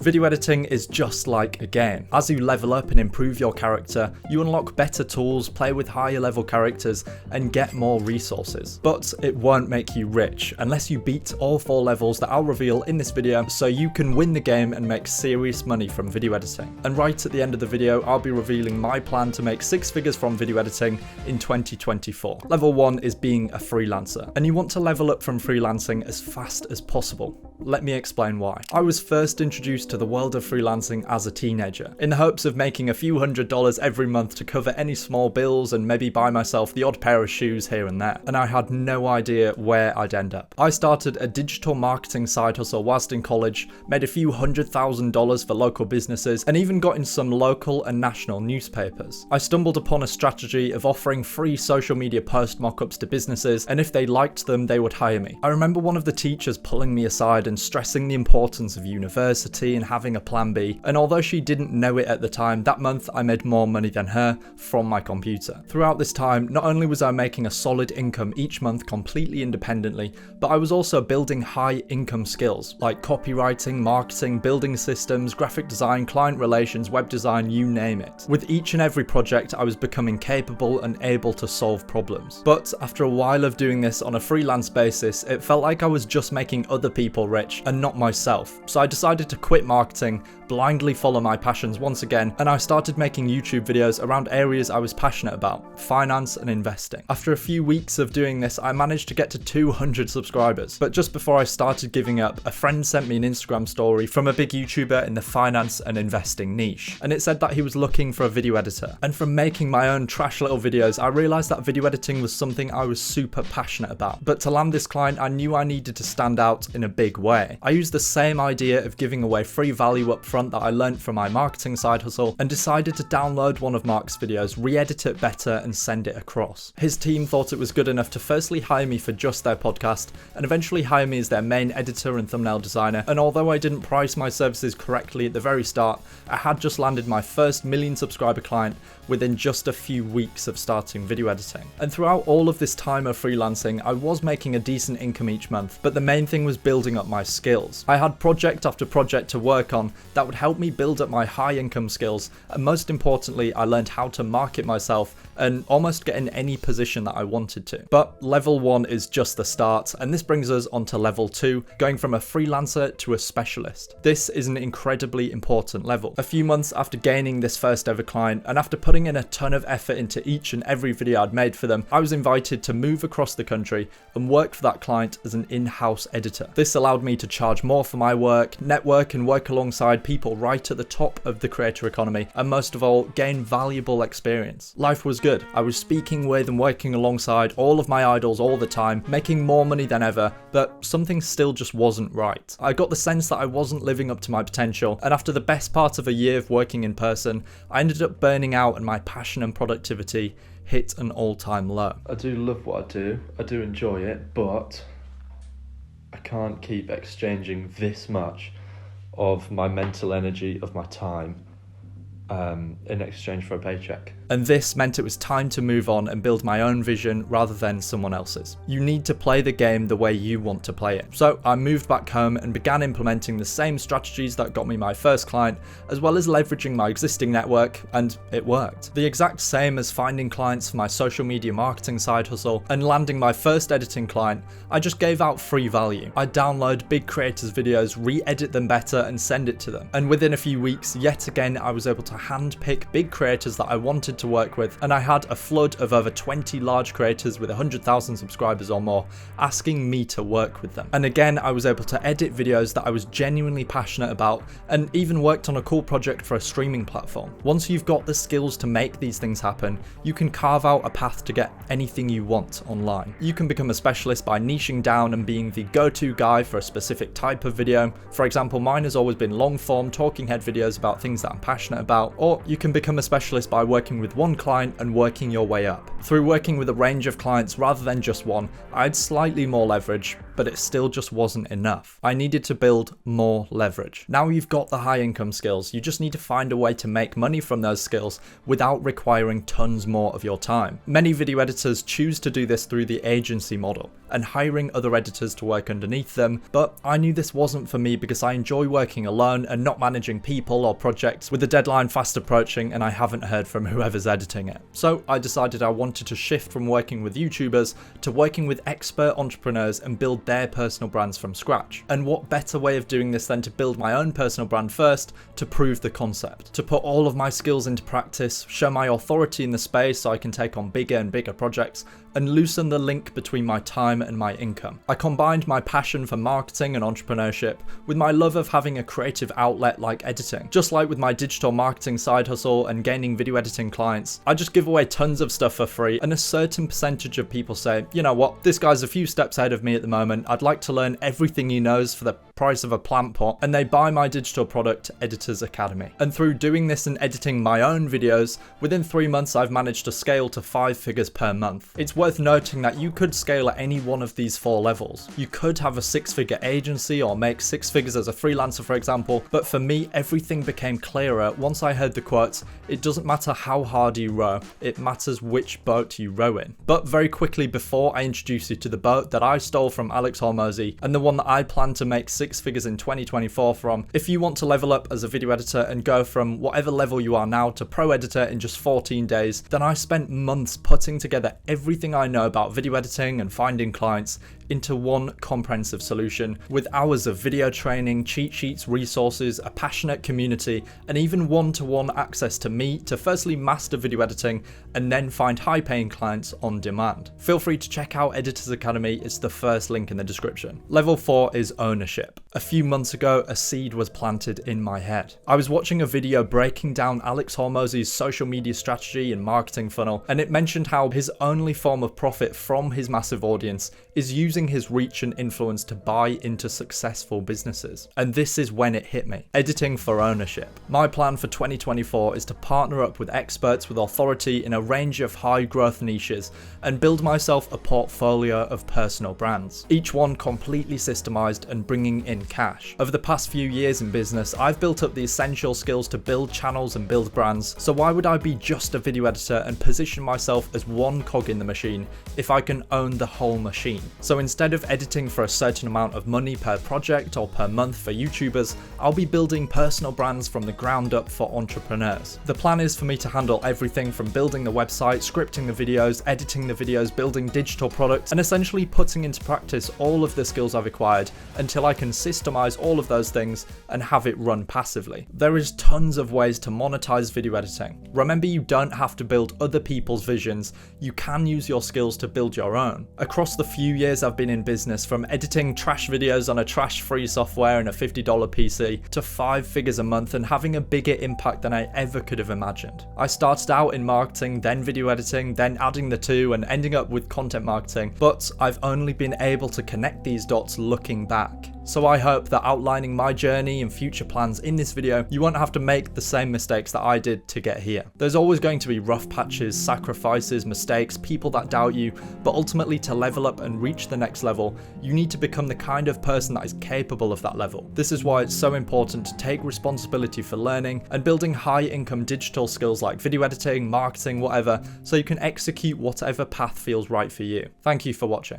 Video editing is just like a game. As you level up and improve your character, you unlock better tools, play with higher level characters, and get more resources. But it won't make you rich unless you beat all 4 levels that I'll reveal in this video so you can win the game and make serious money from video editing. And right at the end of the video, I'll be revealing my plan to make 6 figures from video editing in 2024. Level 1 is being a freelancer, and you want to level up from freelancing as fast as possible. Let me explain why. I was first introduced to the world of freelancing as a teenager, in the hopes of making a few $100s every month to cover any small bills and maybe buy myself the odd pair of shoes here and there, and I had no idea where I'd end up. I started a digital marketing side hustle whilst in college, made a few $100,000 for local businesses, and even got in some local and national newspapers. I stumbled upon a strategy of offering free social media post mock-ups to businesses, and if they liked them, they would hire me. I remember one of the teachers pulling me aside and stressing the importance of university and having a plan B, and although she didn't know it at the time, that month I made more money than her from my computer. Throughout this time, not only was I making a solid income each month completely independently, but I was also building high income skills like copywriting, marketing, building systems, graphic design, client relations, web design, you name it. With each and every project, I was becoming capable and able to solve problems. But after a while of doing this on a freelance basis, it felt like I was just making other people rich and not myself. So I decided to quit marketing, blindly follow my passions once again, and I started making YouTube videos around areas I was passionate about, finance and investing. After a few weeks of doing this, I managed to get to 200 subscribers. But just before I started giving up, a friend sent me an Instagram story from a big YouTuber in the finance and investing niche, and it said that he was looking for a video editor. And from making my own trash little videos, I realized that video editing was something I was super passionate about. But to land this client, I knew I needed to stand out in a big way. I used the same idea of giving away free value up front that I learned from my marketing side hustle and decided to download one of Mark's videos, re-edit it better and send it across. His team thought it was good enough to firstly hire me for just their podcast and eventually hire me as their main editor and thumbnail designer, and although I didn't price my services correctly at the very start, I had just landed my first 1 million subscriber client within just a few weeks of starting video editing. And throughout all of this time of freelancing, I was making a decent income each month, but the main thing was building up my skills. I had project after project to work on that would help me build up my high income skills, and most importantly, I learned how to market myself and almost get in any position that I wanted to. But level 1 is just the start, and this brings us on to level 2, going from a freelancer to a specialist. This is an incredibly important level. A few months after gaining this first ever client, and after putting in a ton of effort into each and every video I'd made for them, I was invited to move across the country and work for that client as an in-house editor. This allowed me to charge more for my work, network and work alongside people right at the top of the creator economy, and most of all, gain valuable experience. Life was good. I was speaking with and working alongside all of my idols all the time, making more money than ever, but something still just wasn't right. I got the sense that I wasn't living up to my potential, and after the best part of a year of working in person, I ended up burning out and my passion and productivity hit an all-time low. I do love what I do enjoy it, but I can't keep exchanging this much of my mental energy, of my time, in exchange for a paycheck. And this meant it was time to move on and build my own vision rather than someone else's. You need to play the game the way you want to play it. So I moved back home and began implementing the same strategies that got me my first client, as well as leveraging my existing network, and it worked. The exact same as finding clients for my social media marketing side hustle and landing my first editing client, I just gave out free value. I download big creators' videos, re-edit them better and send it to them. And within a few weeks, yet again, I was able to handpick big creators that I wanted to work with, and I had a flood of over 20 large creators with 100,000 subscribers or more asking me to work with them. And again, I was able to edit videos that I was genuinely passionate about, and even worked on a cool project for a streaming platform. Once you've got the skills to make these things happen, you can carve out a path to get anything you want online. You can become a specialist by niching down and being the go-to guy for a specific type of video. For example, mine has always been long-form talking head videos about things that I'm passionate about, or you can become a specialist by working with one client and working your way up. Through working with a range of clients rather than just one, I had slightly more leverage, but it still just wasn't enough. I needed to build more leverage. Now you've got the high income skills, you just need to find a way to make money from those skills without requiring tons more of your time. Many video editors choose to do this through the agency model and hiring other editors to work underneath them, but I knew this wasn't for me because I enjoy working alone and not managing people or projects with the deadline fast approaching and I haven't heard from whoever's editing it. So I decided I wanted to shift from working with YouTubers to working with expert entrepreneurs and build their personal brands from scratch. And what better way of doing this than to build my own personal brand first to prove the concept, to put all of my skills into practice, show my authority in the space so I can take on bigger and bigger projects, and loosen the link between my time and my income. I combined my passion for marketing and entrepreneurship with my love of having a creative outlet like editing. Just like with my digital marketing side hustle and gaining video editing clients, I just give away tons of stuff for free, and a certain percentage of people say, you know what, this guy's a few steps ahead of me at the moment, I'd like to learn everything he knows for the price of a plant pot, and they buy my digital product, Editors Academy. And through doing this and editing my own videos, within 3 months I've managed to scale to 5 figures per month. It's worth noting that you could scale at any one of these 4 levels. You could have a 6-figure agency or make 6 figures as a freelancer, for example, but for me everything became clearer once I heard the quotes, it doesn't matter how hard you row, it matters which boat you row in. But very quickly before I introduce you to the boat that I stole from Alex Hormozi and the one that I plan to make 6 figures in 2024 from, if you want to level up as a video editor and go from whatever level you are now to pro editor in just 14 days, then I spent months putting together everything I know about video editing and finding clients into one comprehensive solution with hours of video training, cheat sheets, resources, a passionate community, and even one-to-one access to me to firstly master video editing and then find high-paying clients on demand. Feel free to check out Editors Academy, it's the first link in the description. Level 4 is ownership. A few months ago, a seed was planted in my head. I was watching a video breaking down Alex Hormozi's social media strategy and marketing funnel, and it mentioned how his only form of profit from his massive audience is using his reach and influence to buy into successful businesses. And this is when it hit me. Editing for ownership. My plan for 2024 is to partner up with experts with authority in a range of high growth niches and build myself a portfolio of personal brands, each one completely systemized and bringing in cash. Over the past few years in business, I've built up the essential skills to build channels and build brands, so why would I be just a video editor and position myself as one cog in the machine if I can own the whole machine? So instead of editing for a certain amount of money per project or per month for YouTubers, I'll be building personal brands from the ground up for entrepreneurs. The plan is for me to handle everything from building the website, scripting the videos, editing the videos, building digital products, and essentially putting into practice all of the skills I've acquired until I can systemize all of those things and have it run passively. There is tons of ways to monetize video editing. Remember, you don't have to build other people's visions, you can use your skills to build your own. Across the few years I've been in business, from editing trash videos on a trash-free software and a $50 PC to 5 figures a month and having a bigger impact than I ever could have imagined. I started out in marketing, then video editing, then adding the two and ending up with content marketing, but I've only been able to connect these dots looking back. So I hope that outlining my journey and future plans in this video, you won't have to make the same mistakes that I did to get here. There's always going to be rough patches, sacrifices, mistakes, people that doubt you, but ultimately to level up and reach the next level, you need to become the kind of person that is capable of that level. This is why it's so important to take responsibility for learning and building high income digital skills like video editing, marketing, whatever, so you can execute whatever path feels right for you. Thank you for watching.